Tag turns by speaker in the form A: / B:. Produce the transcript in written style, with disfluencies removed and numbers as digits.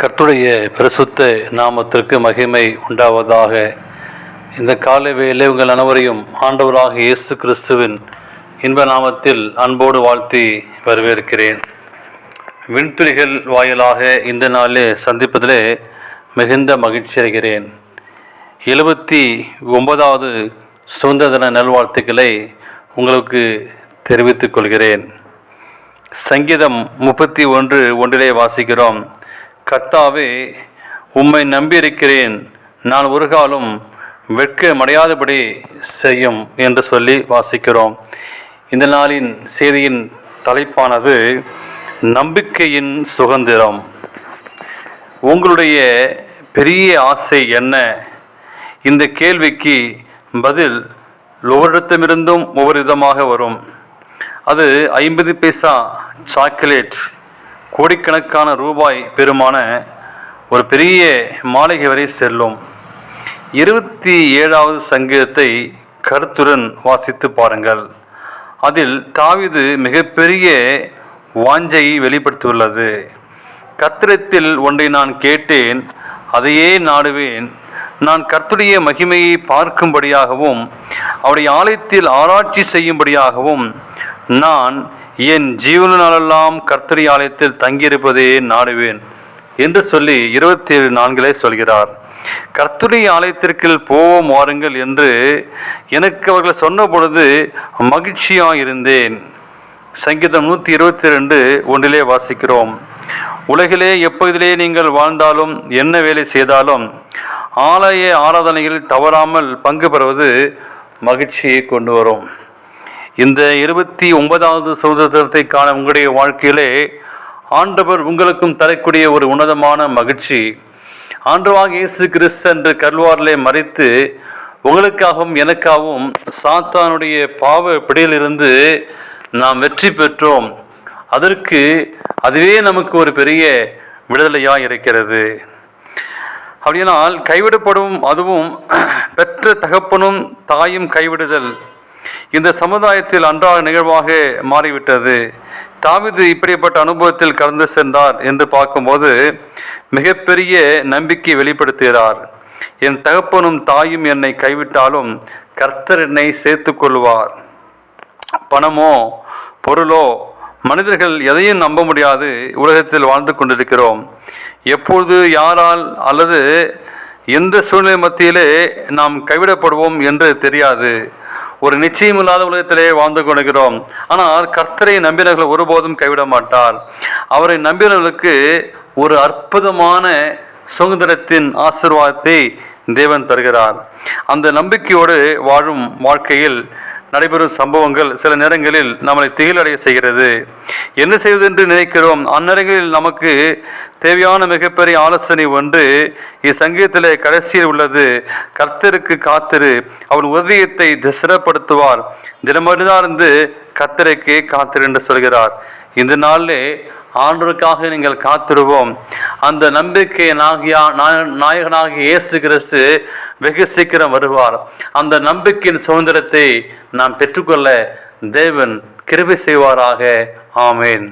A: கர்த்தருடைய பரிசுத்த நாமத்திற்கு மகிமை உண்டாவதாக. இந்த காலை வேளை உங்கள் அனைவரையும் ஆண்டவராக இயேசு கிறிஸ்துவின் இன்ப நாமத்தில் அன்போடு வாழ்த்தி வரவேற்கிறேன். விண்துளிகள் வாயிலாக இந்த நாளிலே சந்திப்பதிலே மிகுந்த மகிழ்ச்சி அடைகிறேன். 79வது சுதந்திர தின நல்வாழ்த்துக்களை உங்களுக்கு தெரிவித்துக் கொள்கிறேன். சங்கீதம் 31:1 வாசிக்கிறோம். கர்த்தாவே, உம்மை நம்பியிருக்கிறேன், நான் ஒரு காலம் வெட்கமடையாதபடி செய்யும் என்று சொல்லி வாசிக்கிறோம். இந்த நாளின் செய்தியின் தலைப்பானது நம்பிக்கையின் சுதந்திரம். உங்களுடைய பெரிய ஆசை என்ன? இந்த கேள்விக்கு பதில் ஒவ்வொருத்தமிருந்தும் ஒவ்வொரு விதமாக வரும். அது 50 பைசா சாக்லேட், கோடிக்கணக்கான ரூபாய் பெருமான ஒரு பெரிய மாளிகை வரை செல்லும். 27வது சங்கீதத்தை கருத்துடன் வாசித்து பாருங்கள். அதில் தாவீது மிகப்பெரிய வாஞ்சையை வெளிப்படுத்தியுள்ளது. கர்த்தரிடத்தில் ஒன்றை நான் கேட்டேன், அதையே நாடுவேன். நான் கர்த்தருடைய மகிமையை பார்க்கும்படியாகவும் அவருடைய ஆலயத்தில் ஆராய்ச்சி செய்யும்படியாகவும் நான் என் ஜீவனாலெல்லாம் கர்த்தருடைய ஆலயத்தில் தங்கியிருப்பதே நாடுவேன் என்று சொல்லி 27:4 சொல்கிறார். கர்த்தருடைய ஆலயத்திற்கு போவோம் வாருங்கள் என்று எனக்கு அவர்கள் சொன்ன பொழுது மகிழ்ச்சியாக இருந்தேன். சங்கீதம் 122:1 வாசிக்கிறோம். உலகிலே எப்பொழுதிலே நீங்கள் வாழ்ந்தாலும் என்ன வேலை செய்தாலும் ஆலய ஆராதனையில் தவறாமல் பங்கு பெறுவது மகிழ்ச்சியை கொண்டு வரும். இந்த 29வது சுதந்திரத்தை காண உங்களுடைய வாழ்க்கையிலே ஆண்டவர் உங்களுக்கும் தரக்கூடிய ஒரு உன்னதமான மகிழ்ச்சி. ஆண்டவராகிய இயேசு கிறிஸ்து என்று கல்வாரிலே மரித்து உங்களுக்காகவும் எனக்காகவும் சாத்தானுடைய பாவ பிடியிலிருந்து நாம் வெற்றி பெற்றோம். அதற்கு அதுவே நமக்கு ஒரு பெரிய விடுதலையாக இருக்கிறது. அப்படியானால் கைவிடப்படும், அதுவும் பெற்ற தகப்பனும் தாயும் கைவிடுதல் இந்த சமுதாயத்தில் அன்றாட நிகழ்வாக மாறிவிட்டது. தாவீது இப்படிப்பட்ட அனுபவத்தில் கடந்து சென்றார் என்று பார்க்கும்போது மிகப்பெரிய நம்பிக்கை வெளிப்படுத்துகிறார். என் தகப்பனும் தாயும் என்னை கைவிட்டாலும் கர்த்தர் என்னை சேர்த்து கொள்வார். பணமோ பொருளோ மனிதர்கள் எதையும் நம்ப முடியாது உலகத்தில் வாழ்ந்து கொண்டிருக்கிறோம். எப்பொழுது யாரால் அல்லது எந்த சூழ்நிலை மத்தியிலே நாம் கைவிடப்படுவோம் என்று தெரியாது. ஒரு நிச்சயமில்லாத உலகத்திலே வாழ்ந்து கொண்டிருக்கிறோம். ஆனால் கர்த்தரை நம்பினர்கள் ஒருபோதும் கைவிட மாட்டார். அவரை நம்பினர்களுக்கு ஒரு அற்புதமான சுதந்திரத்தின் ஆசீர்வாதத்தை தேவன் தருகிறார். அந்த நம்பிக்கையோடு வாழும் வாழ்க்கையில் நடைபெறும் சம்பவங்கள் சில நேரங்களில் நம்மளை திகிலடைய செய்கிறது. என்ன செய்வது என்று நினைக்கிறோம். அந்நேரங்களில் நமக்கு தேவையான மிகப்பெரிய ஆலோசனை ஒன்று இச்சங்கீதத்திலே கடைசியில் உள்ளது. கர்த்தருக்கு காத்திரு, அவன் உதயத்தை திசைப்படுத்துவார். தினமறிதார்ந்து கர்த்தருக்கு காத்திரு என்று சொல்கிறார். இந்த நாளிலே ஆண்டவருக்காக நீங்கள் காத்திருவோம். அந்த நம்பிக்கை நாயகனாகிய இயேசு கிறிஸ்து வெகு சீக்கிரம் வருவார். அந்த நம்பிக்கையின் சுதந்திரத்தை நாம் பெற்றுக்கொள்ள தேவன் கிருபை செய்வாராக. ஆமேன்.